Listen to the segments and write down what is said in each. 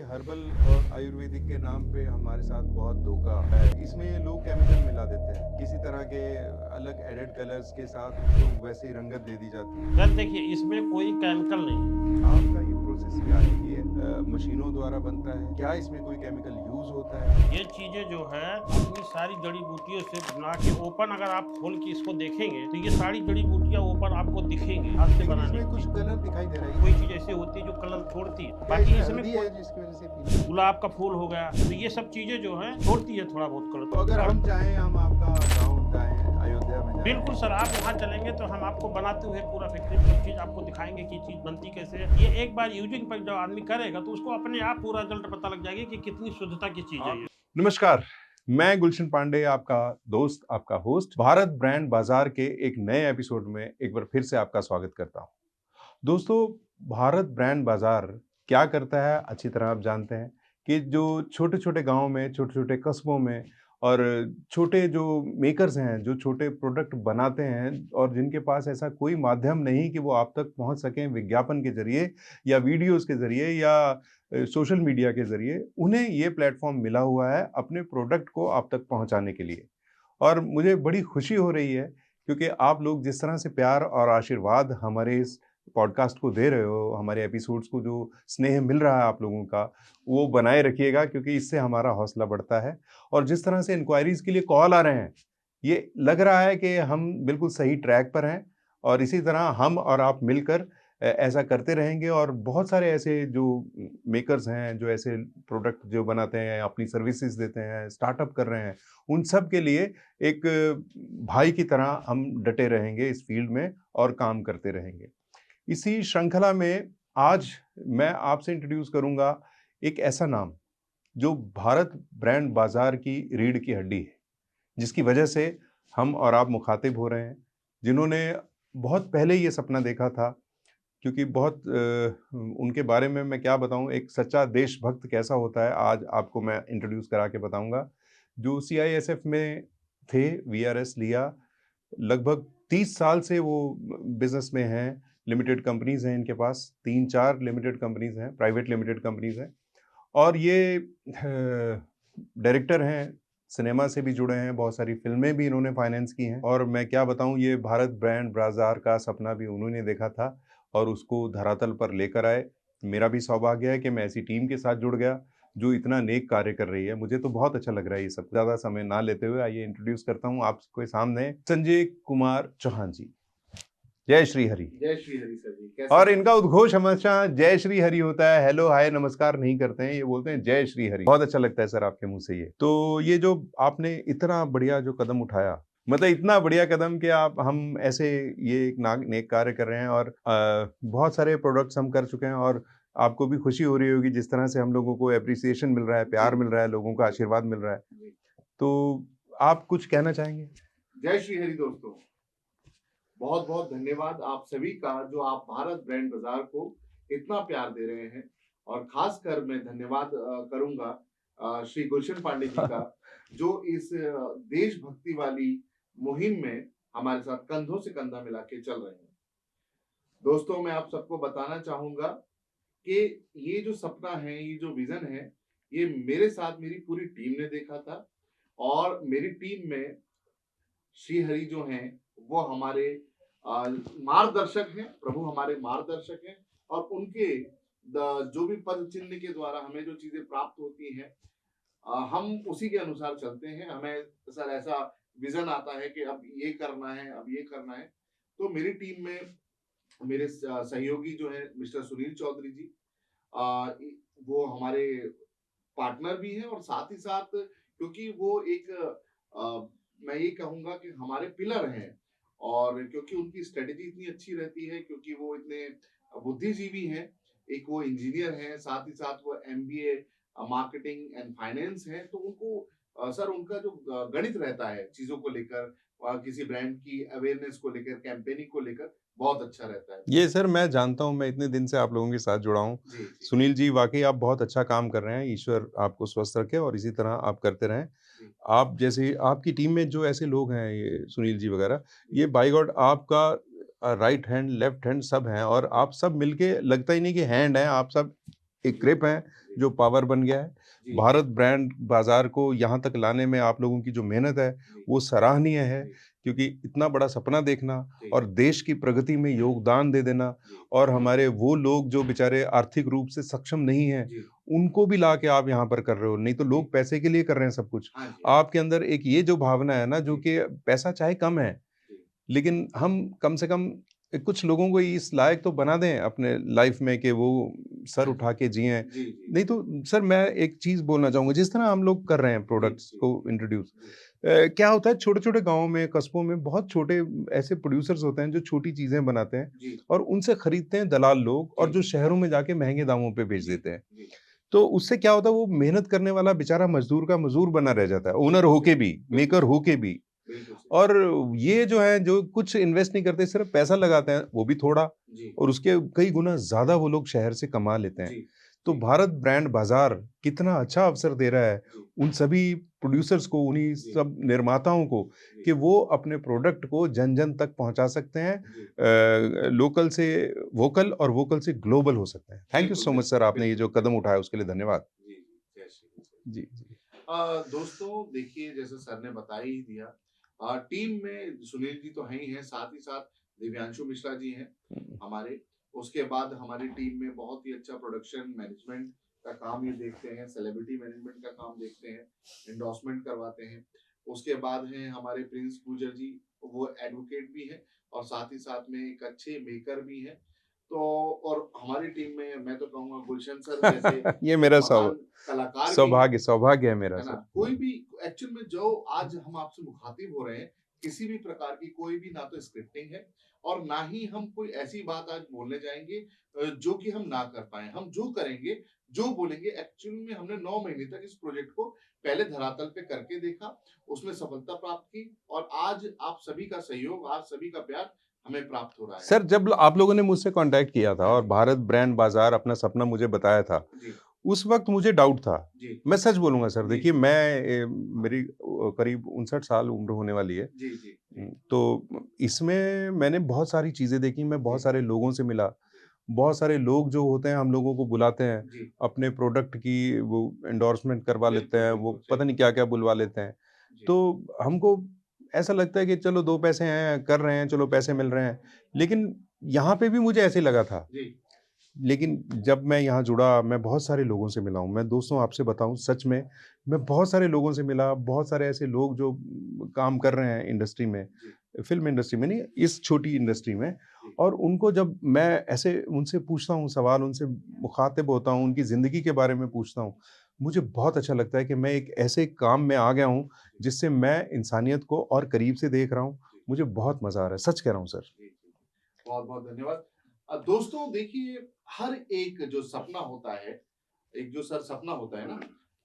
Herbal और आयुर्वेदिक के नाम पे हमारे साथ बहुत धोखा है। इसमें लोग केमिकल मिला देते हैं, किसी तरह के अलग एडेड कलर्स के साथ उसको वैसे ही रंगत दे दी जाती है। सर देखिए, इसमें कोई केमिकल नहीं है। आपका ये प्रोसेस क्या है? ये मशीनों द्वारा बनता है? क्या इसमें कोई केमिकल यूज होता है? ये चीजें जो है अपनी सारी जड़ी बूटियों से बना के ओपन, अगर आप खोल के इसको देखेंगे तो ये सारी जड़ी बूटियां ओपन आपको दिखेंगी हाथ से लेकिन बनाने इसमें कुछ की। कलर दिखाई दे रहा है। कोई चीज ऐसी होती है जो कलर छोड़ती है, क्या बाकी इसमें इसमें हल्दी कोई है जिसकी वजह से पीला? गुलाब का फूल हो गया, तो ये सब चीजें जो है छोड़ती है थोड़ा बहुत तो कलर। अगर हम चाहें, हम आपका गाँव जाएं, अयोध्या में जाएं, बिल्कुल सर, आप वहाँ चलेंगे तो हम आपको बनाते हुए पूरा फैक्ट्री सब चीज आपको दिखाएंगे कि चीज बनती कैसे है। ये एक बार यूजिंग पर जब आदमी करेगा तो उसको अपने आप पूरा रिजल्ट पता लग जाएगा कि कितनी शुद्धता की चीज है ये। नमस्कार, मैं गुलशन पांडे, आपका दोस्त, आपका होस्ट, भारत ब्रांड बाजार के एक नए एपिसोड में एक बार फिर से आपका स्वागत करता हूं। दोस्तों, भारत ब्रांड बाजार क्या करता है अच्छी तरह आप जानते हैं कि जो छोटे छोटे गांव में, छोटे छोटे कस्बों में और छोटे जो मेकर्स हैं, जो छोटे प्रोडक्ट बनाते हैं और जिनके पास ऐसा कोई माध्यम नहीं कि वो आप तक पहुंच सकें विज्ञापन के जरिए या वीडियोस के जरिए या सोशल मीडिया के जरिए, उन्हें ये प्लेटफॉर्म मिला हुआ है अपने प्रोडक्ट को आप तक पहुंचाने के लिए। और मुझे बड़ी खुशी हो रही है क्योंकि आप लोग जिस तरह से प्यार और आशीर्वाद हमारे इस पॉडकास्ट को दे रहे हो, हमारे एपिसोड्स को जो स्नेह मिल रहा है आप लोगों का, वो बनाए रखिएगा क्योंकि इससे हमारा हौसला बढ़ता है। और जिस तरह से इंक्वायरीज के लिए कॉल आ रहे हैं, ये लग रहा है कि हम बिल्कुल सही ट्रैक पर हैं और इसी तरह हम और आप मिलकर ऐसा करते रहेंगे। और बहुत सारे ऐसे जो मेकर्स हैं, जो ऐसे प्रोडक्ट जो बनाते हैं, अपनी सर्विसेज देते हैं, स्टार्टअप कर रहे हैं, उन सब के लिए एक भाई की तरह हम डटे रहेंगे इस फील्ड में और काम करते रहेंगे। इसी श्रृंखला में आज मैं आपसे इंट्रोड्यूस करूंगा एक ऐसा नाम जो भारत ब्रांड बाजार की रीढ़ की हड्डी है, जिसकी वजह से हम और आप मुखातिब हो रहे हैं, जिन्होंने बहुत पहले ये सपना देखा था। क्योंकि उनके बारे में मैं क्या बताऊं, एक सच्चा देशभक्त कैसा होता है आज आपको मैं इंट्रोड्यूस करा के बताऊंगा। जो सीआईएसएफ में थे, वीआरएस लिया, लगभग 30 साल से वो बिजनेस में हैं। लिमिटेड कंपनीज हैं इनके पास, 3-4 लिमिटेड कंपनीज हैं, प्राइवेट लिमिटेड कंपनीज हैं। और ये डायरेक्टर हैं, सिनेमा से भी जुड़े हैं, बहुत सारी फिल्में भी इन्होंने फाइनेंस की हैं। और मैं क्या बताऊं, ये भारत ब्रांड बाजार का सपना भी उन्होंने देखा था और उसको धरातल पर लेकर आए। मेरा भी सौभाग्य है कि मैं ऐसी टीम के साथ जुड़ गया जो इतना नेक कार्य कर रही है। मुझे तो बहुत अच्छा लग रहा है ये सब। ज़्यादा समय ना लेते हुए आइए इंट्रोड्यूस करता हूँ आपके सामने संजय कुमार चौहान जी। जय श्री हरि। जय श्री हरि सर जी, कैसे और हैं? इनका उद्घोष हमेशा जय श्री हरि होता है, हेलो हाय नमस्कार नहीं करते हैं, ये बोलते हैं जय श्री हरि। बहुत अच्छा लगता है सर आपके मुंह से ये। तो ये जो आपने इतना बढ़िया जो कदम उठाया, मतलब इतना बढ़िया कदम कि आप हम ऐसे ये एक नेक कार्य कर रहे हैं और बहुत सारे प्रोडक्ट्स हम कर चुके हैं और आपको भी खुशी हो रही होगी जिस तरह से हम लोगों को एप्रिसिएशन मिल रहा है, प्यार मिल रहा है, लोगों का आशीर्वाद मिल रहा है। जी। तो आप कुछ कहना चाहेंगे? जय श्री हरि दोस्तों, बहुत बहुत धन्यवाद आप सभी का जो आप भारत ब्रांड बाजार को इतना प्यार दे रहे हैं। और खासकर मैं धन्यवाद करूंगा श्री गुलशन पांडे जी का, जो इस देशभक्ति वाली मुहिम में हमारे साथ कंधों से कंधा मिला के चल रहे हैं। दोस्तों, मैं आप सबको बताना चाहूंगा कि ये जो सपना है, ये जो विजन है, ये मेरे साथ मेरी पूरी टीम ने देखा था। और मेरी टीम में श्री हरि जो हैं वो हमारे मार्गदर्शक हैं, प्रभु हमारे मार्गदर्शक हैं। और उनके जो भी पद चिन्ह के द्वारा हमें जो चीजें प्राप्त होती हैं, हम उसी के अनुसार चलते हैं। हमें सर ऐसा विजन आता है कि अब ये करना है, अब ये करना है। तो मेरी टीम में मेरे सहयोगी जो है मिस्टर सुनील चौधरी जी, वो हमारे पार्टनर भी हैं और साथ ही साथ क्योंकि वो एक मैं ये कहूंगा कि हमारे पिलर हैं। और क्योंकि उनकी स्ट्रेटेजी इतनी अच्छी रहती है, क्योंकि वो इतने बुद्धिजीवी हैं, एक वो इंजीनियर हैं, साथ ही साथ वो एमबीए मार्केटिंग एंड फाइनेंस है। तो उनको सर उनका जो गणित रहता है चीजों को लेकर, किसी ब्रांड की अवेयरनेस को लेकर, कैंपेनिंग को लेकर बहुत अच्छा रहता है। ये सर मैं जानता हूँ, मैं इतने दिन से आप लोगों के साथ जुड़ा हूँ। जी जी सुनील जी, वाक़ई आप बहुत अच्छा काम कर रहे हैं, ईश्वर आपको स्वस्थ रखे और इसी तरह आप करते रहें। जी आप जैसे आपकी टीम में जो ऐसे लोग हैं, ये सुनील जी वग़ैरह, ये बाय गॉड आपका राइट हैंड, लेफ्ट हैंड सब हैं और आप सब मिलके लगता ही नहीं कि हैंड हैं, आप सब एक क्रेप है जो पावर बन गया है। जी, भारत ब्रांड बाजार को यहाँ तक लाने में आप लोगों की जो मेहनत है जी, वो सराहनीय है, जी, क्योंकि इतना बड़ा सपना देखना जी, और देश की प्रगति में योगदान दे देना, जी, और हमारे वो लोग जो बेचारे आर्थिक रूप से सक्षम नहीं हैं, जी, उनको भी ला के आप यहाँ पर कर रहे हो। नहीं तो जी, लोग पैसे के लिए कर रहे हैं सब कुछ। हाँ जी, हाँ आपके अंदर एक ये जो भावना है ना, जो जी, कि पैसा चाहे कम है, जी, लेकिन हम कम से कम कुछ लोगों को इस लायक तो बना दें अपने लाइफ में कि वो सर हाँ उठा जी, के जिएँ। जी, जी, नहीं तो सर मैं एक चीज़ बोलना चाहूँगा, जिस तरह हम लोग कर रहे हैं जी, प्रोडक्ट्स जी, को इंट्रोड्यूस, जी, क्या होता है छोटे-छोटे गाँव में, कस्बों में बहुत छोटे ऐसे प्रोड्यूसर्स होते हैं जो छोटी चीज़ें बनाते हैं जी, और उनसे खरीदते हैं दलाल लोग, और जी, जो शहरों में जाके महँगे दामों पे बेच जी, देते हैं। जी, तो उससे क्या होता है, वो मेहनत करने वाला बेचारा मज़दूर का मज़दूर बना रह जाता है, ओनर बिल्कुल होके सही, भी, बिल्कुल मेकर सही, होके भी। बिल्कुल सही, और ये जो है, जो कुछ इन्वेस्ट नहीं करते, सिर्फ पैसा लगाते हैं, वो भी थोड़ा, जी, और उसके कई गुना ज़्यादा वो लोग शहर से कमा लेते हैं। जी, तो जी, भारत ब्रांड बाज़ार कितना अच्छा अवसर दे रहा है जी, उन सभी प्रोड्यूसर्स को, उन्हीं जी, सब निर्माताओं को, जी, कि वो अपने प्रोडक्ट को जन-जन तक पहुँचा सकते हैं। जी, लोकल से वोकल और वोकल से ग्लोबल हो सकते हैं। थैंक यू बिल्कुल, सो मच सर, बिल्कुल, आपने ये बिल्कुल, जो कदम बिल्कुल, उठाया उसके लिए धन्यवाद। जी, जी, जय श्री कृष्ण। जी, जी। दोस्तों देखिए जैसे सर ने बता ही दिया टीम में सुनील जी तो हैं ही हैं साथ ही साथ दिव्यांशु मिश्रा जी हैं हुँ, हमारे उसके बाद हमारी टीम में बहुत ही अच्छा प्रोडक्शन मैनेजमेंट का काम ये देखते हैं सेलिब्रिटी मैनेजमेंट का काम देखते हैं एंडोर्समेंट करवाते हैं उसके बाद हैं हमारे प्रिंस गुजर जी वो एडवोकेट भी हैं और साथ ही साथ में एक अच्छे मेकर भी हैं तो और हमारी टीम में मैं तो कहूँगा गुलशन सर जैसे ये एक मेरा महान कलाकार भी हैं सौभाग्य है मेरा है ना? सर। कोई भी एक्चुअल में जो आज हम आपसे मुखातिब हो रहे हैं, किसी भी प्रकार की कोई भी ना तो स्क्रिप्टिंग है और ना ही हम कोई ऐसी बात आज बोलने जाएँगे जो कि हम ना कर पाएँ। हम जो करेंगे, जो बोलेंगे एक्चुअल में हमने 9 महीने तक इस प्रोजेक्ट को पहले धरातल पे करके देखा, उसमें सफलता प्राप्त की और आज आप सभी का सहयोग, आप सभी का प्यार हमें प्राप्त हो रहा है। सर, जब आप लोगों ने मुझसे कॉन्टैक्ट किया था हाँ और जी। भारत ब्रांड बाज़ार अपना सपना मुझे बताया था, जी, उस वक़्त मुझे डाउट था। जी, मैं सच बोलूँगा सर, जी, देखिए जी। मैं मेरी करीब 59 साल उम्र होने वाली है। जी, जी, जी, तो इसमें मैंने बहुत सारी चीज़ें देखी, मैं जी, बहुत सारे लोगों से मिला। जी, बहुत सारे लोग जो होते हैं, हम लोगों को बुलाते हैं, जी। अपने प्रोडक्ट की वो एंडोर्समेंट करवा लेते बिल्कुल, हैं, वो बिल्कुल सही पता नहीं बात। क्या-क्या बुलवा लेते हैं। जी, तो हमको ऐसा लगता है कि चलो 2 पैसे हैं, कर रहे हैं, चलो जी, पैसे मिल रहे हैं। लेकिन यहाँ पे भी मुझे ऐसे ही लगा था। जी, लेकिन जब मैं यहाँ जुड़ा, मैं बहुत सारे लोगों से मिला हूँ। मैं दोस्तों आपसे बताऊँ, सच में, मैं बहुत सारे लोगों से मिला, बहुत सारे ऐसे लोग जो काम कर रहे हैं इंडस्ट्री में, जी, फ़िल्म इंडस्ट्री में नहीं, इस छोटी इंडस्ट्री में, जी, और उनको जब मैं ऐसे उनसे पूछता हूँ सवाल, उनसे मुख़ातिब होता हूँ, उनकी ज़िंदगी के बारे में पूछता हूँ, मुझे बहुत अच्छा लगता है कि मैं एक ऐसे काम में आ गया हूँ, जी, जिससे मैं इंसानियत को और करीब से देख रहा हूँ। जी, मुझे बहुत मज़ा आ रहा है, सच कह रहा हूँ सर। जी, जी। बहुत-बहुत धन्यवाद। दोस्तों देखिए हर एक जो सपना होता है, एक जो सर सपना होता है ना,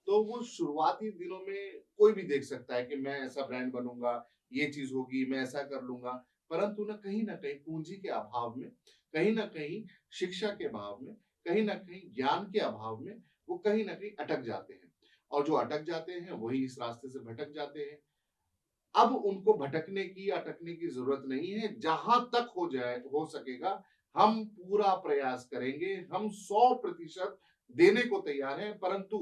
तो वो शुरुआती दिनों में कोई भी देख सकता है कि मैं ऐसा ब्रांड बनूँगा, ये चीज़ होगी, मैं ऐसा कर लूँगा। परंतु न कहीं पूँजी के अभाव में, कहीं न कहीं शिक्षा के अभाव में, कहीं न कहीं ज्ञान के अभाव में, वो कहीं न कहीं अटक जाते हैं। और जो अटक जाते हैं, वही इस रास्ते से भटक जाते हैं। अब उनको भटकने की, अटकने की ज़रूरत नहीं है, जहाँ तक हो सकेगा, हम पूरा प्रयास करेंगे, हम 100% देने को तैयार हैं, परंतु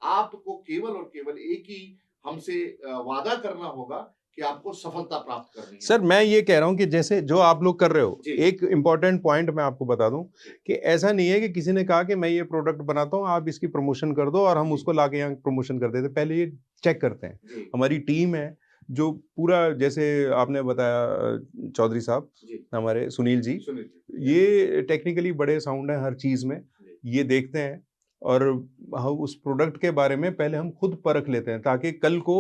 आपको केवल और केवल एक ही हमसे वादा करना होगा कि आपको सफलता प्राप्त करनी है। सर, मैं ये कह रहा हूँ कि जैसे जो आप लोग कर रहे हो, जी, एक इम्पोर्टेंट पॉइंट मैं आपको बता दूँ, जी, कि ऐसा नहीं है कि किसी ने कहा कि मैं ये प्रोडक्ट बनाता हूँ, आप इसकी प्रमोशन कर दो और हम जी, उसको लाके यहाँ प्रमोशन कर देते हैं। पहले ये चेक करते हैं। जी, हमारी टीम है, जो पूरा, जैसे आपने बताया चौधरी साहब, जी, हमारे सुनील जी, सुनिए जी, यस, ये टेक्निकली बड़े साउंड हैं हर चीज़ में। जी, ये देखते हैं, और हम उस प्रोडक्ट के बारे में पहले हम खुद परख लेते हैं, ताकि कल को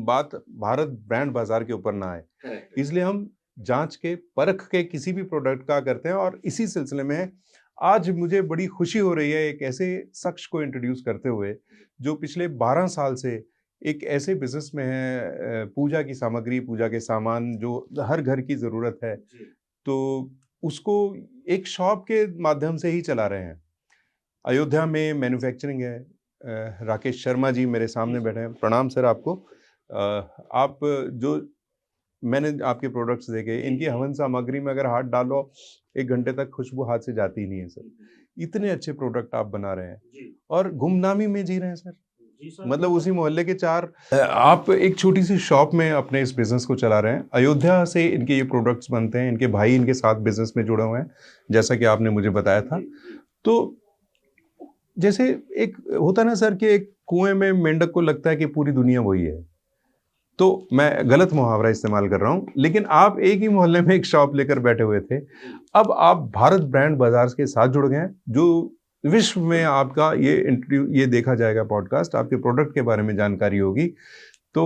बात भारत ब्रांड बाज़ार के ऊपर ना आए। करेक्ट, इसलिए हम जाँच के, परख के किसी भी प्रोडक्ट का करते हैं, और इसी सिलसिले में आज मुझे बड़ी खुशी हो रही है एक ऐसे शख्स को इंट्रोड्यूस करते हुए, जो पिछले 12 साल से एक ऐसे बिज़नेस में है, पूजा की सामग्री, पूजा के सामान जो हर घर की ज़रूरत है, जी, तो उसको एक शॉप के माध्यम से ही चला रहे हैं। अयोध्या में मैन्युफैक्चरिंग है। राकेश शर्मा जी मेरे जी, सामने जी, बैठे हैं। प्रणाम सर आपको। आप जो, मैंने आपके प्रोडक्ट्स देखे, जी, इनकी जी, हवन सामग्री में अगर हाथ डालो, 1 घंटे तक खुशबू हाथ से जाती ही नहीं है सर। हुँ, इतने अच्छे प्रोडक्ट आप बना रहे हैं जी और गुमनामी में जी रहे हैं सर। जी सर। मतलब उसी मोहल्ले के चार आप एक छोटी सी शॉप में अपने इस बिजनेस को चला रहे हैं। अयोध्या से इनके ये प्रोडक्ट्स बनते हैं, इनके भाई इनके साथ बिजनेस में जुड़े हुए हैं, जैसा कि आपने मुझे बताया था। तो जैसे एक होता ना सर कि एक कुएं में मेंढक को लगता है कि पूरी दुनिया वही है, तो मैं गलत मुहावरा इस्तेमाल कर रहा हूं, लेकिन आप एक ही मोहल्ले में एक शॉप लेकर बैठे हुए थे। अब आप भारत ब्रांड बाजार के साथ जुड़ गए हैं, जो विश्व में आपका ये इंटरव्यू ये देखा जाएगा, पॉडकास्ट आपके प्रोडक्ट के बारे में जानकारी होगी। तो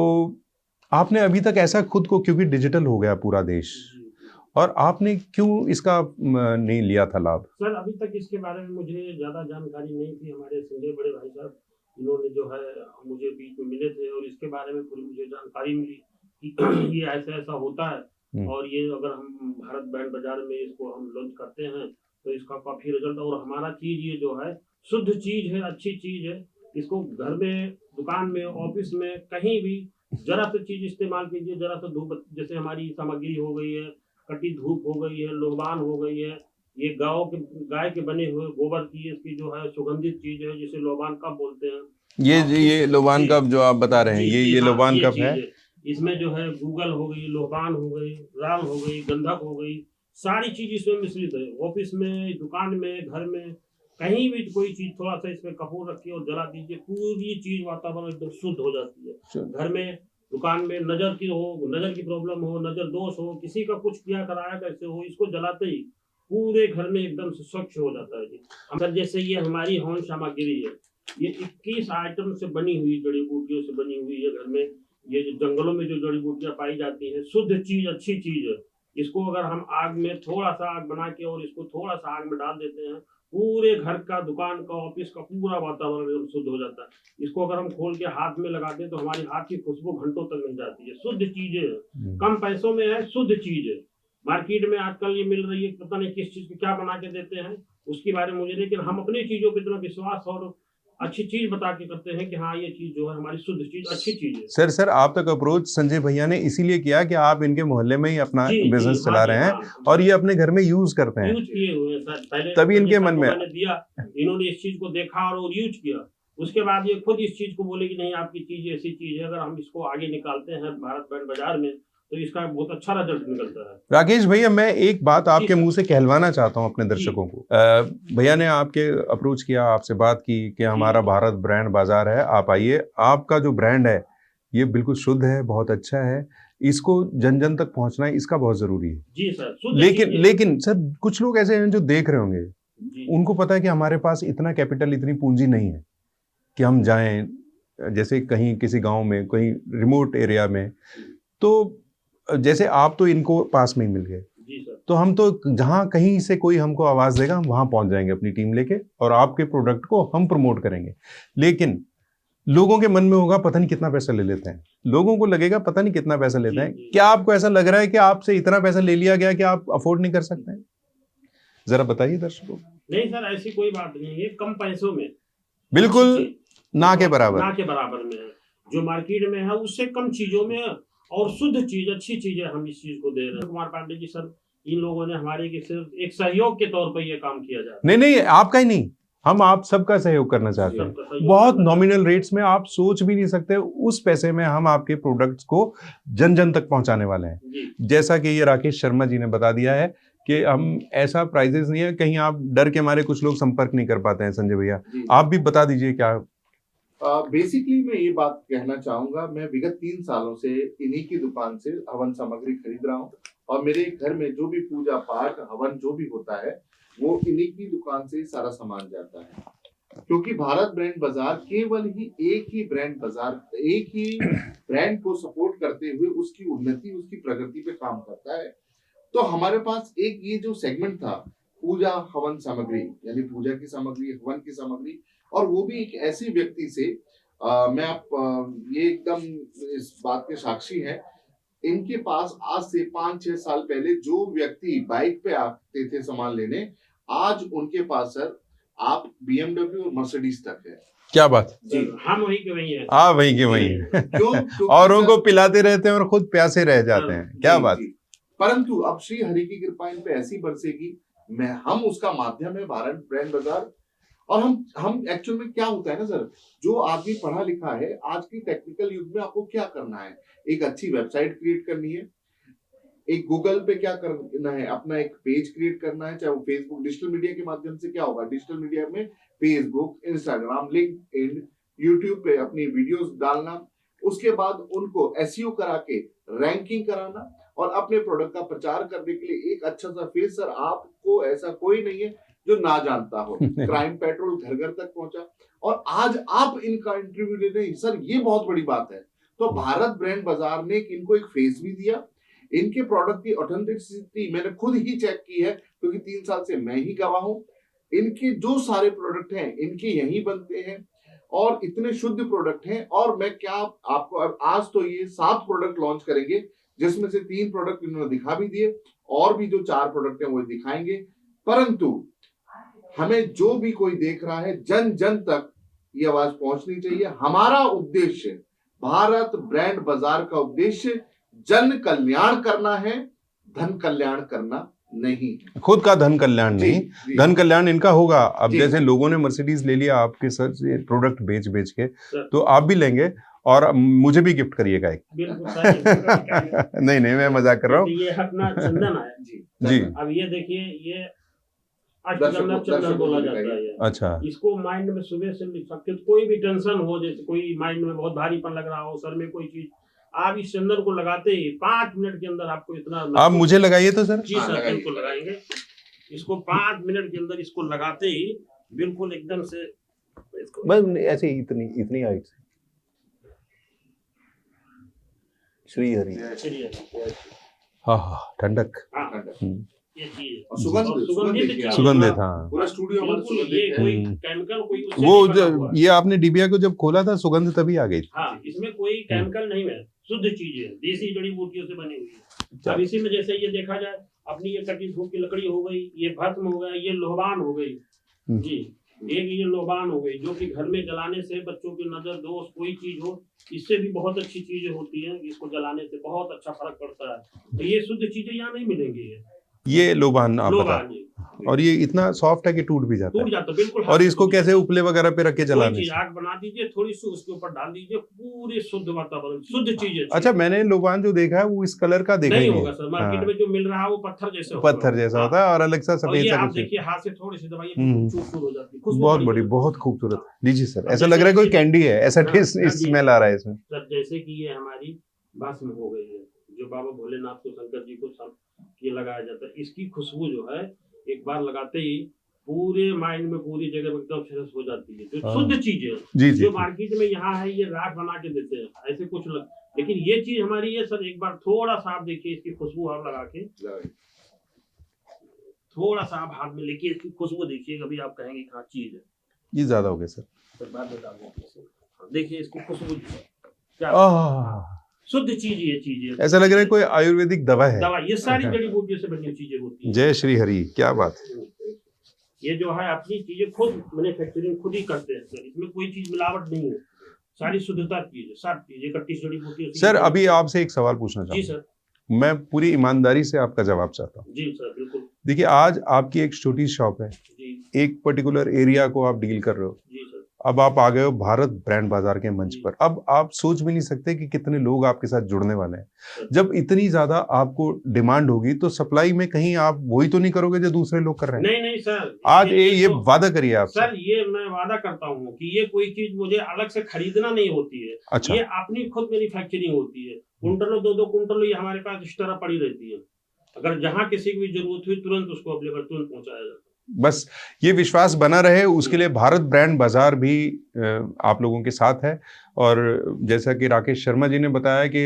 आपने अभी तक ऐसा खुद को, क्योंकि डिजिटल हो गया पूरा देश, और आपने क्यों इसका नहीं लिया था लाभ? सर अभी तक इसके बारे में मुझे ज़्यादा जानकारी नहीं थी। हमारे संजय बड़े भाई साहब इन्होंने जो है मुझे बीच में मिले थे और इसके बारे में पूरी मुझे जानकारी मिली कि ये ऐसा ऐसा होता है और ये अगर हम भारत ब्रांड बाजार में इसको हम लॉन्च करते हैं तो इसका काफ़ी रिजल्ट, और हमारा चीज़ ये जो है शुद्ध चीज़ है, अच्छी चीज़ है। इसको घर में, दुकान में, ऑफिस में, कहीं भी जरा सी चीज़ इस्तेमाल कीजिए, जरा सा धूप, जैसे हमारी सामग्री हो गई है, कटी धूप हो गई है, लोबान हो गई है, ये गाय के बने हुए गोबर की इसकी जो है सुगंधित चीज है जिसे लोबान कप बोलते हैं। ये लोबान कप जो आप बता रहे हैं, ये लोबान कप है। इसमें जो है गूगल हो गई, लोबान हो गई, राल हो गई, गंधक हो गई, सारी चीज इसमें मिश्रित है। ऑफिस में, दुकान में, घर में, कहीं भी कोई चीज थोड़ा सा इसमें कपूर रखिए और जला दीजिए, पूरी चीज वातावरण एकदम शुद्ध हो जाती है। घर में, दुकान में नजर की प्रॉब्लम हो, नजर दोष हो, किसी का कुछ किया कराया कैसे हो, इसको जलाते ही पूरे घर में एकदम से स्वच्छ हो जाता है जी। सर जैसे ये हमारी हवन सामग्री है, ये 21 आइटम से बनी हुई, जड़ी बूटियों से बनी हुई है। घर में ये जो जंगलों में जो जड़ी बूटियां पाई जाती हैं, शुद्ध चीज, अच्छी चीज है। इसको अगर हम आग में थोड़ा सा आग बना के और इसको थोड़ा सा आग में डाल देते हैं, पूरे घर का, दुकान का, ऑफिस का पूरा वातावरण एकदम शुद्ध हो जाता है। इसको अगर हम खोल के हाथ में लगाते हैं तो हमारी हाथ की खुशबू घंटों तक मिल जाती है। शुद्ध चीजें है, कम पैसों में है, शुद्ध चीज है। मार्केट में आजकल ये मिल रही है, पता नहीं किस चीज को क्या बना के देते हैं, उसके बारे में मुझे, लेकिन हम अपनी चीजों पर इतना विश्वास और अच्छी चीज बता के करते हैं कि हाँ ये चीज जो है हमारी शुद्ध चीज, अच्छी चीज है। सर आप तक अप्रोच संजय भैया ने इसीलिए किया कि आप इनके मोहल्ले में ही अपना बिजनेस चला रहे हैं और ये अपने घर में यूज करते हैं। यूज किए हुए हैं सर, पहले तभी इनके मन में दिया, इन्होंने इस चीज को देखा और यूज किया। उसके बाद ये खुद इस चीज को बोले कि नहीं आपकी चीज ऐसी चीज है, अगर हम इसको आगे निकालते हैं भारत ब्रांड बाजार में तो इसका बहुत अच्छा रिजल्ट निकलता है। राकेश भैया, मैं एक बात आपके मुंह से कहलवाना चाहता हूं अपने दर्शकों को। भैया ने आपके अप्रोच किया, आपसे बात की कि हमारा भारत ब्रांड बाजार है, आप आइए, आपका जो ब्रांड है ये बिल्कुल शुद्ध है, बहुत अच्छा है, इसको जन जन तक पहुंचना है, इसका बहुत जरूरी है। जी सर। लेकिन सर कुछ लोग ऐसे हैं जो देख रहे होंगे, उनको पता है कि हमारे पास इतना कैपिटल, इतनी पूंजी नहीं है कि हम जाएं जैसे कहीं किसी गांव में, कहीं रिमोट एरिया में। तो जैसे आप तो इनको पास में ही मिल गए, तो हम तो जहां कहीं से कोई हमको आवाज देगा हम वहां पहुंच जाएंगे अपनी टीम लेके और आपके प्रोडक्ट को हम प्रमोट करेंगे। लेकिन लोगों के मन में होगा पता नहीं कितना पैसा ले लेते हैं, लोगों को लगेगा पता नहीं कितना पैसा लेते हैं। क्या आपको ऐसा लग रहा है कि आपसे इतना पैसा ले लिया गया कि आप अफोर्ड नहीं कर सकते हैं? जरा बताइए दर्शकों। नहीं सर, ऐसी कोई बात नहीं है, कम पैसों में बिल्कुल ना के बराबर में है, जो मार्केट में है उससे कम चीजों में है और शुद्ध चीज, अच्छी चीज है, हम इस चीज को दे रहे हैं। कुमार पांडे जी सर, इन लोगों ने हमारे के सिर्फ एक सहयोग के तौर पर ये काम किया जा रहा है। नहीं आपका ही नहीं, हम आप सबका सहयोग करना चाहते हैं। बहुत नॉमिनल रेट्स में, आप सोच भी नहीं सकते उस पैसे में हम आपके प्रोडक्ट्स को जन जन तक पहुंचाने वाले हैं। जैसा कि ये राकेश शर्मा जी ने बता दिया है कि हम ऐसा प्राइजेस नहीं है, कहीं आप डर के मारे कुछ लोग संपर्क नहीं कर पाते हैं। संजय भैया आप भी बता दीजिए क्या। बेसिकली मैं ये बात कहना चाहूंगा, मैं विगत 3 सालों से इन्हीं की दुकान से हवन सामग्री खरीद रहा हूँ और मेरे घर में जो भी पूजा पाठ, हवन जो भी होता है वो इन्हीं की दुकान से सारा सामान जाता है। क्योंकि भारत ब्रांड बाजार केवल ही एक ही ब्रांड बाजार, एक ही ब्रांड को सपोर्ट करते हुए उसकी उन्नति, उसकी प्रगति पे काम करता है। तो हमारे पास एक ये जो सेगमेंट था, पूजा हवन सामग्री, यानी पूजा की सामग्री, हवन की सामग्री, और वो भी एक ऐसे व्यक्ति से मैं ये एकदम इस बात के साक्षी हैं, इनके पास आज से 5-6 साल पहले जो व्यक्ति बाइक पे आते थे सामान लेने, आज उनके पास सर आप BMW और मर्सिडीज तक है। क्या बात जी, हम वही के वही हैं। हाँ वही के वही हैं। क्यों? औरों को पिलाते रहते हैं और खुद प्यासे रह जाते हैं। क्या बात। परंतु अब श्री हरि की कृपा इन पे ऐसी बरसेगी, हम उसका माध्यम है भारत ब्रांड बाजार। और हम एक्चुअल में क्या होता है ना सर, जो आदमी पढ़ा लिखा है, आज की टेक्निकल युग में आपको क्या करना है, एक अच्छी वेबसाइट क्रिएट करनी है, एक गूगल पे क्या करना है, अपना एक पेज क्रिएट करना है, चाहे वो फेसबुक, डिजिटल मीडिया के माध्यम से क्या होगा, डिजिटल मीडिया में फेसबुक, इंस्टाग्राम, लिंक्डइन, यूट्यूब पे अपनी वीडियोस डालना, उसके बाद उनको एसईओ करा के रैंकिंग कराना और अपने प्रोडक्ट का प्रचार करने के लिए एक अच्छा सा फेस। सर आपको ऐसा कोई नहीं है जो ना जानता हो। क्राइम पेट्रोल घर घर तक पहुंचा और आज आप इनका इंटरव्यू ले रहे हैं सर, ये बहुत बड़ी बात है। तो भारत ब्रांड बाजार ने इनको एक फेस भी दिया। इनके प्रोडक्ट की ऑथेंटिसिटी मैंने खुद ही चेक की है, क्योंकि 3 साल से मैं ही गवाह हूं। इनके जो सारे प्रोडक्ट हैं इनके यहीं बनते हैं और इतने शुद्ध प्रोडक्ट हैं। और मैं क्या आपको अब आज तो ये 7 प्रोडक्ट लॉन्च करेंगे, जिसमें से 3 प्रोडक्ट इन्होंने दिखा भी दिए और भी जो 4 प्रोडक्ट हैं वो दिखाएंगे। परंतु हमें जो भी कोई देख रहा है, जन जन तक ये आवाज पहुंचनी चाहिए। हमारा उद्देश्य, भारत ब्रांड बाजार का उद्देश्य जन कल्याण करना है, धन कल्याण करना नहीं। खुद का धन कल्याण नहीं, जी। धन कल्याण इनका होगा। अब जी। जैसे लोगों ने मर्सिडीज ले लिया आपके सर से प्रोडक्ट बेच बेच के, तो आप भी लेंगे और मुझे भी गिफ्ट करिएगा एक। बिल्कुल सही। नहीं नहीं, मैं मजाक कर रहा हूँ ये अपना चंदन है जी। अब ये देखिए, ये दर्शकों अष्टगंधा चंदन को बोला दिखाइए। जाता है ये। अच्छा, इसको माइंड में सुबह से लिख सकते हो। कोई भी टेंशन हो, जैसे कोई माइंड में बहुत भारीपन लग रहा हो, सर में कोई चीज, आप इस चंदन को लगाते ही 5 मिनट के अंदर आपको इतना आप मुझे लगाइए तो सर। जी हाँ, सर लगाइए। बिल्कुल लगाएंगे। इसको 5 मिनट के अंदर इसको लगाते ही बिल्कुल एकदम से इसको बस ऐसे ही इतनी हाइट से। श्री हरि। चलिए। हाँ हाँ, ठंडक। हाँ, हम्म, ये चीज और सुगंधित चीज है। सुगंधित। हाँ, पूरा स्टूडियो हमारा बिल्कुल, सुगंधित ये है। कोई केमिकल कोई उससे वो नहीं बना हुआ है। ये आपने डिबिया को जब खोला था, सुगंध तभी आ गई थी। हाँ, इसमें कोई केमिकल नहीं है, शुद्ध चीज है, देसी जड़ी बूटियों से बनी हुई है। अब इसी में जैसे ये देखा जाए, अपनी ये कटी धूप की लकड़ी हो गई, ये भस्म हो गया, ये लोबान हो गई जी, एक ये लोबान हो गई, जो कि घर में जलाने से बच्चों की नजर दोष कोई चीज हो, इससे भी बहुत अच्छी चीजें होती हैं। इसको जलाने से बहुत अच्छा फर्क पड़ता है। तो ये शुद्ध चीजें यहाँ नहीं मिलेंगी। ये लोबान आप बता, लोबान जी और ये इतना सॉफ्ट है कि टूट भी जाता टूट है। जाता, बिल्कुल। और इसको कैसे उपले वगैरह पे रख के कोई जलाने चीज से? आग बना दीजिए, थोड़ी सी उसके ऊपर डाल दीजिए, पूरे शुद्ध वातावरण, शुद्ध चीजें। अच्छा, मैंने लोबान जो देखा है वो इस कलर का देखा ही नहीं नहीं होगा है। सर, मार्केट हाँ, में जो मिल रहा है वो पत्थर जैसा होगा। पत्थर जैसा हाँ। होता है और अलग सा और सफेद ये सा आप कुछ। देखिए, हाथ से थोड़ी सी दबाइए, हम्म। चूर हो जाती है, खुशबू बहुत बड़ी, बहुत खूबसूरत। लीजिए सर, ऐसा लग रहा है कोई कैंडी है, ऐसा हाँ, टेस्ट हाँ जी। स्मेल आ रहा है इसमें। सर जैसे कि ये हमारी भस्म हो गई है, जो बाबा भोलेनाथ को, शंकर जी को सब ये लगाया जाता है। इसकी खुशबू जो है, एक बार लगाते ही पूरे माइंड में, पूरी जगह एकदम फ्रेश हो जाती है। जो हाँ। शुद्ध चीज है, जी जी। जो मार्केट में यहाँ है, ये राख बना के देते हैं, ऐसे कुछ लेकिन ये चीज हमारी है सर। एक बार थोड़ा सा आप देखिए, इसकी खुशबू आप लगा के, थोड़ा सा आप हाथ में लेके इसकी खुशबू देखिए, कभी आप कहेंगे हाँ चीज है। ये ज्यादा हो गया सर। फिर बाद में डाल देंगे। देखिए इसको खुशबू क्या, आह, शुद्ध चीज ये चीज है। ऐसा लग रहा है कोई आयुर्वेदिक दवा है। दवा, ये सारी जड़ी बूटियों से बनी हुई चीजें होती है। जय श्री हरि, क्या बात है। ये जो है अपनी चीजें खुद मैन्युफैक्चरिंग खुद ही करते हैं सर। इसमें कोई चीज मिलावट नहीं है, सारी शुद्धता की चीज है, सब चीज 31 जड़ी बूटियों से। सर अभी आपसे एक सवाल पूछना जी चाहूंगा, सर। मैं पूरी ईमानदारी से आपका जवाब चाहता हूँ। जी सर बिल्कुल। देखिए, आज आपकी एक छोटी शॉप है, जी एक पर्टिकुलर एरिया को आप डील कर रहे हो। जी सर। अब आप आ गए हो भारत ब्रांड बाजार के मंच पर। अब आप सोच भी नहीं सकते कि कितने लोग आपके साथ जुड़ने वाले हैं। जब इतनी ज्यादा आपको डिमांड होगी तो सप्लाई में कहीं आप वही तो नहीं करोगे जो दूसरे लोग कर रहे हैं। नहीं नहीं सर, आज ये तो- वादा करिए आप सर, ये मैं वादा करता हूँ कि ये कोई चीज मुझे अलग से खरीदना नहीं होती है। अच्छा, ये अपनी खुद मैन्युफैक्चरिंग होती है। कुंटलों 2-2 कुंटलों ये हमारे पास इस तरह पड़ी रहती है। अगर जहाँ किसी की भी जरूरत हुई, तुरंत उसको अवेलेबल, तुरंत पहुंचाया जाता है। बस ये विश्वास बना रहे, उसके लिए भारत ब्रांड बाजार भी आप लोगों के साथ है। और जैसा कि राकेश शर्मा जी ने बताया कि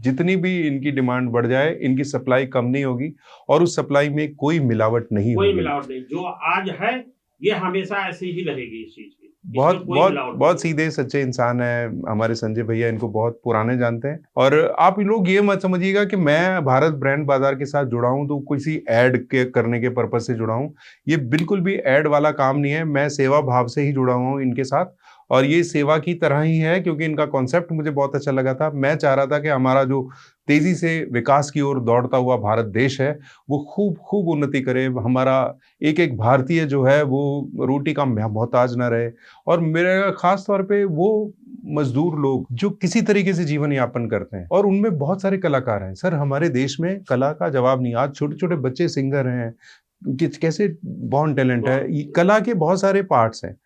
जितनी भी इनकी डिमांड बढ़ जाए, इनकी सप्लाई कम नहीं होगी और उस सप्लाई में कोई मिलावट नहीं कोई होगी। मिलावट नहीं, जो आज है ये हमेशा ऐसे ही रहेगी इस चीज की। बहुत इसमें कोई बहुत मिलावट बहुत नहीं। सीधे सच्चे इंसान है हमारे संजय भैया, इनको बहुत पुराने जानते हैं। और आप लोग ये मत समझिएगा कि मैं भारत ब्रांड बाजार के साथ जुड़ा हूं तो किसी ऐड के करने के पर्पज से जुड़ा हूं। ये बिल्कुल भी ऐड वाला काम नहीं है, मैं सेवा भाव से ही जुड़ा हुआ हूं इनके साथ। और ये सेवा की तरह ही है, क्योंकि इनका कॉन्सेप्ट मुझे बहुत अच्छा लगा था। मैं चाह रहा था कि हमारा जो तेजी से विकास की ओर दौड़ता हुआ भारत देश है वो खूब खूब उन्नति करे, हमारा एक एक भारतीय जो है वो रोटी का मोहताज ना रहे। और मेरे खास तौर पे वो मजदूर लोग जो किसी तरीके से जीवन यापन करते हैं, और उनमें बहुत सारे कलाकार हैं सर। हमारे देश में कला का जवाब नहीं। आज छोटे छोटे बच्चे सिंगर हैं, कैसे बॉर्न टैलेंट है। कला के बहुत सारे पार्ट्स हैं।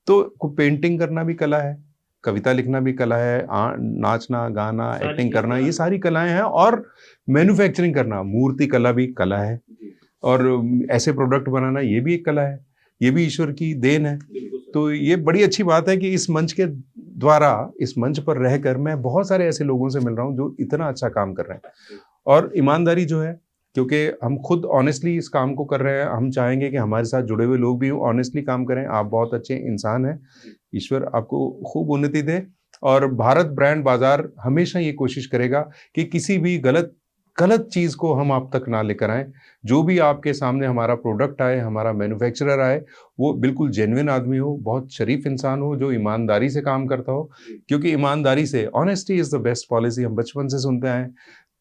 तो पेंटिंग करना भी कला है, कविता लिखना भी कला है, नाचना गाना एक्टिंग करना ये सारी कलाएं हैं, और मैन्युफैक्चरिंग करना, मूर्ति कला भी कला है, और ऐसे प्रोडक्ट बनाना ये भी एक कला है, ये भी ईश्वर की देन है। तो ये बड़ी अच्छी बात है कि इस मंच के द्वारा, इस मंच पर रहकर मैं बहुत सारे ऐसे लोगों से मिल रहा हूँ जो इतना अच्छा काम कर रहे हैं। और ईमानदारी जो है, क्योंकि हम खुद ऑनेस्टली इस काम को कर रहे हैं, हम चाहेंगे कि हमारे साथ जुड़े हुए लोग भी ऑनेस्टली काम करें। आप बहुत अच्छे इंसान हैं, ईश्वर आपको खूब उन्नति दे। और भारत ब्रांड बाजार हमेशा ये कोशिश करेगा कि किसी भी गलत चीज़ को हम आप तक ना लेकर आए। जो भी आपके सामने हमारा प्रोडक्ट आए, हमारा मैन्युफैक्चरर आए, वो बिल्कुल जेन्युइन आदमी हो, बहुत शरीफ इंसान हो, जो ईमानदारी से काम करता हो। क्योंकि ईमानदारी से, honesty is the best policy, हम बचपन से सुनते आए।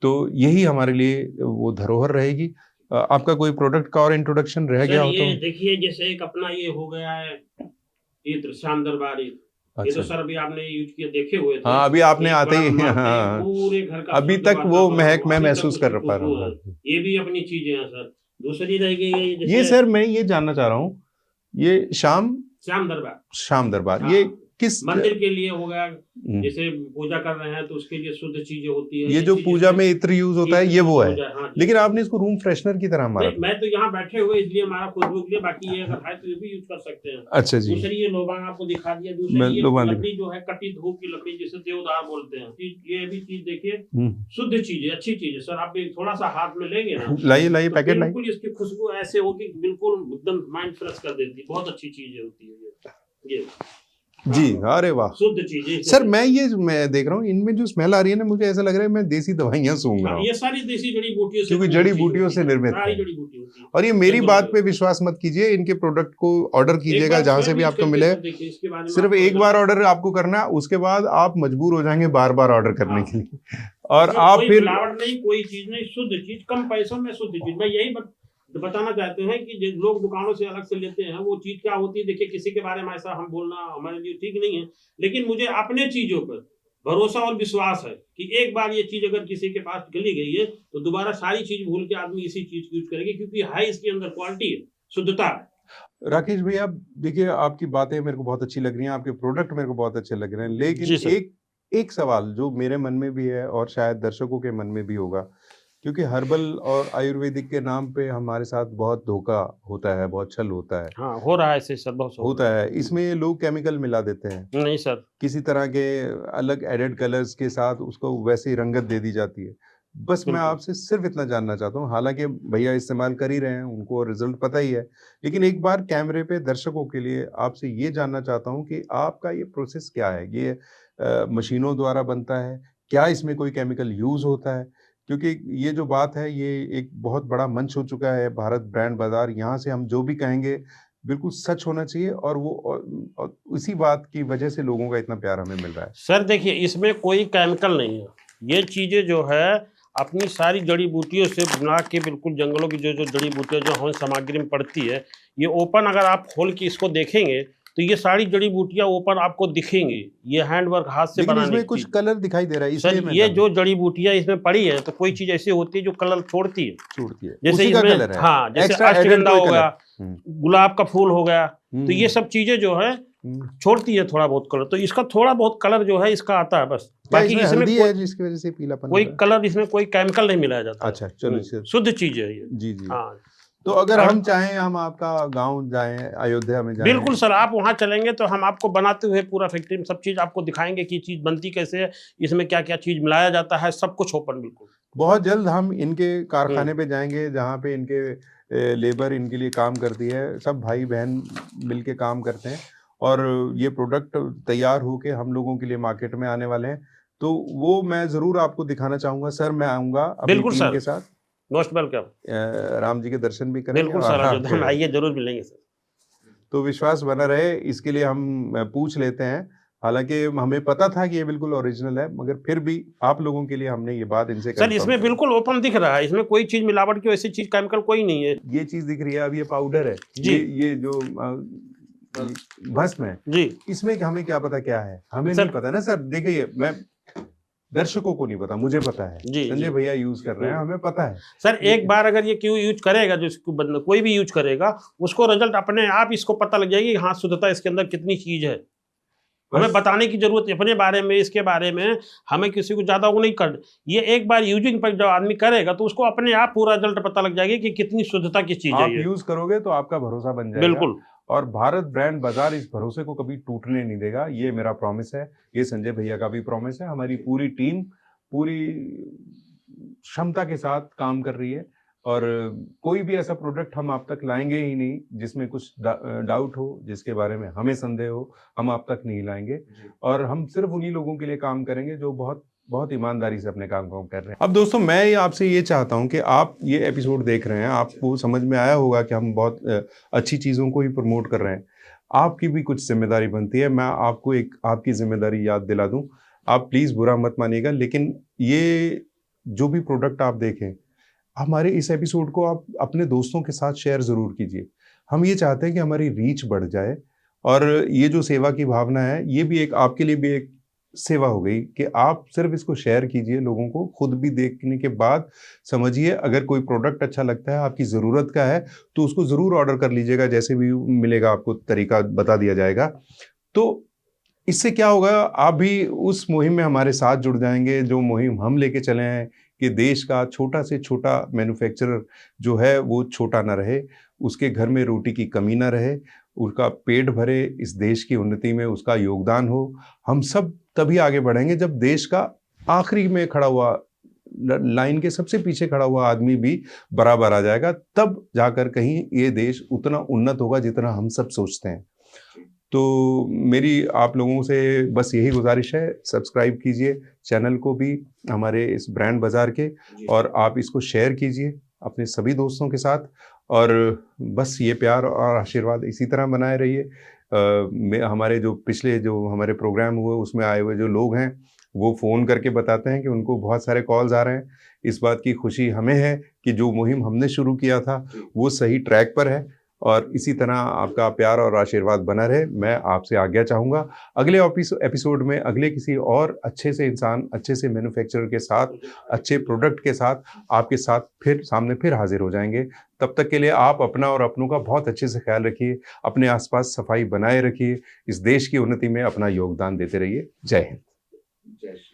तो यही हमारे लिए वो धरोहर रहेगी। आपका कोई प्रोडक्ट का और इंट्रोडक्शन रह गया हो तो? ये देखिए, जैसे एक अपना ये हो गया है इत्र श्याम दरबारी। ये तो सर अभी आपने यूज किए, देखे हुए थे। हाँ, अभी आपने आते ही, हाँ, पूरे घर का अभी तक वो महक मैं महसूस कर पा रहा हूँ। ये भी अपनी चीजें हैं सर। दूसरी रह गई ये सर, मैं ये जानना चाह रहा हूँ, ये श्याम दरबार ये किस मंदिर के लिए हो गया? जैसे पूजा कर रहे हैं तो उसके लिए शुद्ध चीजें होती है। ये जो पूजा में इत्र यूज होता है ये वो है। हाँ, लेकिन आपने इसको रूम फ्रेशनर की तरह मारा। मैं तो यहाँ बैठे हुए इसलिए हमारा खुशबू के लिए, बाकी ये अगर है तो ये भी यूज कर सकते हैं। अच्छा जी। दूसरी ये लोबान आपको दिखा दिया। दूसरी ये लकड़ी जो है, कटी धूप की लकड़ी, जिसे देवदार बोलते हैं। ये भी चीज देखिए, शुद्ध चीज है, अच्छी चीज है सर। आप थोड़ा सा हाथ में लेंगे ना, लाइए पैकेट लाइए, बिल्कुल इसकी खुशबू ऐसे होगी, बिल्कुल एकदम माइंड फ्रेश कर देती है। बहुत अच्छी चीजें होती है ये जी। अरे वाह, शुद्ध चीजें सर। मैं देख रहा हूँ इनमें जो स्मेल आ रही है ना, मुझे ऐसा लग रहा है मैं देसी दवाइयाँ सूंघ रहा हूँ। ये सारी देसी जड़ी बूटियों से, क्योंकि जड़ी बूटियों से निर्मित है। और ये मेरी बात पे विश्वास मत कीजिए, इनके प्रोडक्ट को ऑर्डर कीजिएगा जहां से भी आपको मिले। सिर्फ एक बार ऑर्डर आपको करना है, उसके बाद आप मजबूर हो जाएंगे बार बार ऑर्डर करने के लिए। और आप फिर नहीं, कोई चीज नहीं, शुद्ध चीज, कम पैसों में शुद्ध चीज। मैं यही बताना चाहते हैं कि जो लोग दुकानों से अलग से लेते हैं वो चीज क्या होती है। देखिए, किसी के बारे में ऐसा हम बोलना हमारे लिए ठीक नहीं है, लेकिन मुझे अपने चीजों पर भरोसा और विश्वास है कि एक बार ये चीज अगर किसी के पास गली गई है तो दोबारा सारी चीज भूल के आदमी इसी चीज यूज करेगी, क्योंकि हाई इसके अंदर क्वालिटी है, शुद्धता है। राकेश भैया, देखिए आपकी बातें मेरे को बहुत अच्छी लग रही हैं, आपके प्रोडक्ट मेरे को बहुत अच्छे लग रहे हैं, लेकिन एक सवाल जो मेरे मन में भी है और शायद दर्शकों के मन में भी होगा, क्योंकि हर्बल और आयुर्वेदिक के नाम पे हमारे साथ बहुत धोखा होता है, बहुत छल होता है। हाँ, हो रहा है ऐसे सर, बहुत होता है। इसमें लोग केमिकल मिला देते हैं। नहीं सर, किसी तरह के अलग एडेड कलर्स के साथ उसको वैसी रंगत दे दी जाती है। बस मैं आपसे सिर्फ इतना जानना चाहता हूँ, हालांकि भैया इस्तेमाल कर ही रहे हैं, उनको रिजल्ट पता ही है, लेकिन एक बार कैमरे पे दर्शकों के लिए आपसे ये जानना चाहता हूँ कि आपका ये प्रोसेस क्या है? ये मशीनों द्वारा बनता है? क्या इसमें कोई केमिकल यूज होता है? क्योंकि ये जो बात है, ये एक बहुत बड़ा मंच हो चुका है भारत ब्रांड बाजार। यहाँ से हम जो भी कहेंगे बिल्कुल सच होना चाहिए, और वो और उसी बात की वजह से लोगों का इतना प्यार हमें मिल रहा है। सर देखिए, इसमें कोई केमिकल नहीं है। ये चीजें जो है अपनी सारी जड़ी बूटियों से बना के, बिल्कुल जंगलों की जो जड़ी बूटियां जो हमारी सामग्री में पड़ती है, ये ओपन अगर आप खोल के इसको देखेंगे तो ये सारी जड़ी बूटियां ऊपर आपको दिखेंगी। ये हैंडवर्क हाथ से बनाने की। इसमें कुछ कलर दिखाई दे रहा है सर, ये जो जड़ी बूटियां इसमें पड़ी है, तो कोई चीज ऐसी होती है जो कलर छोड़ती है। जैसे इसमें, हाँ, जैसे अश्वगंधा हो गया, गुलाब का फूल हो गया, तो ये सब चीजें जो है छोड़ती है थोड़ा बहुत कलर। तो इसका थोड़ा बहुत कलर जो है इसका आता है बस। बाकी इसमें जिसकी वजह से पीलापन, कोई कलर, इसमें कोई केमिकल नहीं मिलाया जाता। अच्छा, चलो, शुद्ध चीज है ये। जी जी। हाँ, तो अगर हम चाहें, हम आपका गांव जाएं, अयोध्या में जाएं, बिल्कुल सर, आप वहां चलेंगे तो हम आपको बनाते हुए पूरा फैक्ट्री में सब चीज आपको दिखाएंगे कि चीज बनती कैसे है, इसमें क्या क्या चीज मिलाया जाता है, सब कुछ ओपन। बिल्कुल बहुत जल्द हम इनके कारखाने पे जाएंगे जहाँ पे इनके लेबर इनके लिए काम करती है, सब भाई बहन मिलके काम करते हैं, और ये प्रोडक्ट तैयार होके हम लोगों के लिए मार्केट में आने वाले हैं। तो वो मैं जरूर आपको दिखाना चाहूंगा सर। मैं आऊंगा अपनी टीम के साथ। Most welcome. राम जी के दर्शन भी करेंगे। बिल्कुल सर, आइए, जरूर मिलेंगे सर। तो विश्वास बना रहे इसके लिए हम पूछ लेते हैं। हालांकि हमें पता था कि ये बिल्कुल ओरिजिनल है, मगर फिर भी आप लोगों के लिए हमने ये बात इनसे सर इसमें बिल्कुल ओपन दिख रहा है, इसमें कोई चीज मिलावट की वैसी चीज केमिकल कोई नहीं है। ये चीज दिख रही है, अब ये पाउडर है जी। ये जो भस्म है जी इसमें हमें क्या पता क्या है, हमें सर- नहीं पता ना सर। देखिए मैं दर्शकों को नहीं पता, मुझे पता है, जी, संजय जी। भैया यूज कर रहे हैं, हमें पता है। सर एक बार अगर ये क्यों यूज करेगा, जो इसको कोई भी यूज करेगा उसको रिजल्ट अपने आप इसको पता लग जाएगी, हाँ शुद्धता इसके अंदर कितनी चीज है। हमें बस बताने की जरूरत है अपने बारे में, इसके बारे में हमें किसी को ज्यादा वो नहीं कर। ये एक बार यूजिंग पर जब आदमी करेगा तो उसको अपने आप पूरा रिजल्ट पता लग जाएगी कि कितनी शुद्धता की चीज है आप ये। यूज करोगे तो आपका भरोसा बन जाएगा। बिल्कुल। और भारत ब्रांड बाजार इस भरोसे को कभी टूटने नहीं देगा, ये मेरा प्रॉमिस है, ये संजय भैया का भी प्रॉमिस है। हमारी पूरी टीम पूरी क्षमता के साथ काम कर रही है और कोई भी ऐसा प्रोडक्ट हम आप तक लाएंगे ही नहीं जिसमें कुछ डाउट हो, जिसके बारे में हमें संदेह हो, हम आप तक नहीं लाएंगे। और हम सिर्फ उन्हीं लोगों के लिए काम करेंगे जो बहुत बहुत ईमानदारी से अपने काम को कर रहे हैं। अब दोस्तों मैं आपसे ये चाहता हूं कि आप ये एपिसोड देख रहे हैं, आपको समझ में आया होगा कि हम बहुत अच्छी चीज़ों को ही प्रमोट कर रहे हैं। आपकी भी कुछ जिम्मेदारी बनती है। मैं आपको एक आपकी जिम्मेदारी याद दिला दूं, आप प्लीज़ बुरा मत मानिएगा, लेकिन ये जो भी प्रोडक्ट आप देखें, हमारे इस एपिसोड को आप अपने दोस्तों के साथ शेयर ज़रूर कीजिए। हम ये चाहते हैं कि हमारी रीच बढ़ जाए और ये जो सेवा की भावना है ये भी एक आपके लिए भी एक सेवा हो गई कि आप सिर्फ इसको शेयर कीजिए लोगों को, खुद भी देखने के बाद समझिए। अगर कोई प्रोडक्ट अच्छा लगता है, आपकी ज़रूरत का है, तो उसको ज़रूर ऑर्डर कर लीजिएगा, जैसे भी मिलेगा आपको तरीका बता दिया जाएगा। तो इससे क्या होगा, आप भी उस मुहिम में हमारे साथ जुड़ जाएंगे जो मुहिम हम लेके चले हैं कि देश का छोटा से छोटा मैन्युफैक्चरर जो है वो छोटा ना रहे, उसके घर में रोटी की कमी ना रहे, उसका पेट भरे, इस देश की उन्नति में उसका योगदान हो। हम सब तभी आगे बढ़ेंगे जब देश का आखिरी में खड़ा हुआ, लाइन के सबसे पीछे खड़ा हुआ आदमी भी बराबर आ जाएगा, तब जाकर कहीं ये देश उतना उन्नत होगा जितना हम सब सोचते हैं। तो मेरी आप लोगों से बस यही गुजारिश है, सब्सक्राइब कीजिए चैनल को भी हमारे इस ब्रांड बाजार के, और आप इसको शेयर कीजिए अपने सभी दोस्तों के साथ। और बस ये प्यार और आशीर्वाद इसी तरह बनाए रहिए। हमारे जो पिछले जो हमारे प्रोग्राम हुए उसमें आए हुए जो लोग हैं वो फ़ोन करके बताते हैं कि उनको बहुत सारे कॉल्स आ रहे हैं। इस बात की खुशी हमें है कि जो मुहिम हमने शुरू किया था वो सही ट्रैक पर है, और इसी तरह आपका प्यार और आशीर्वाद बना रहे। मैं आपसे आज्ञा चाहूँगा, अगले एपिसोड में अगले किसी और अच्छे से इंसान, अच्छे से मैन्युफैक्चरर के साथ, अच्छे प्रोडक्ट के साथ आपके साथ फिर सामने फिर हाजिर हो जाएंगे। तब तक के लिए आप अपना और अपनों का बहुत अच्छे से ख्याल रखिए, अपने आसपास सफाई बनाए रखिए, इस देश की उन्नति में अपना योगदान देते रहिए। जय हिंद। जय श्री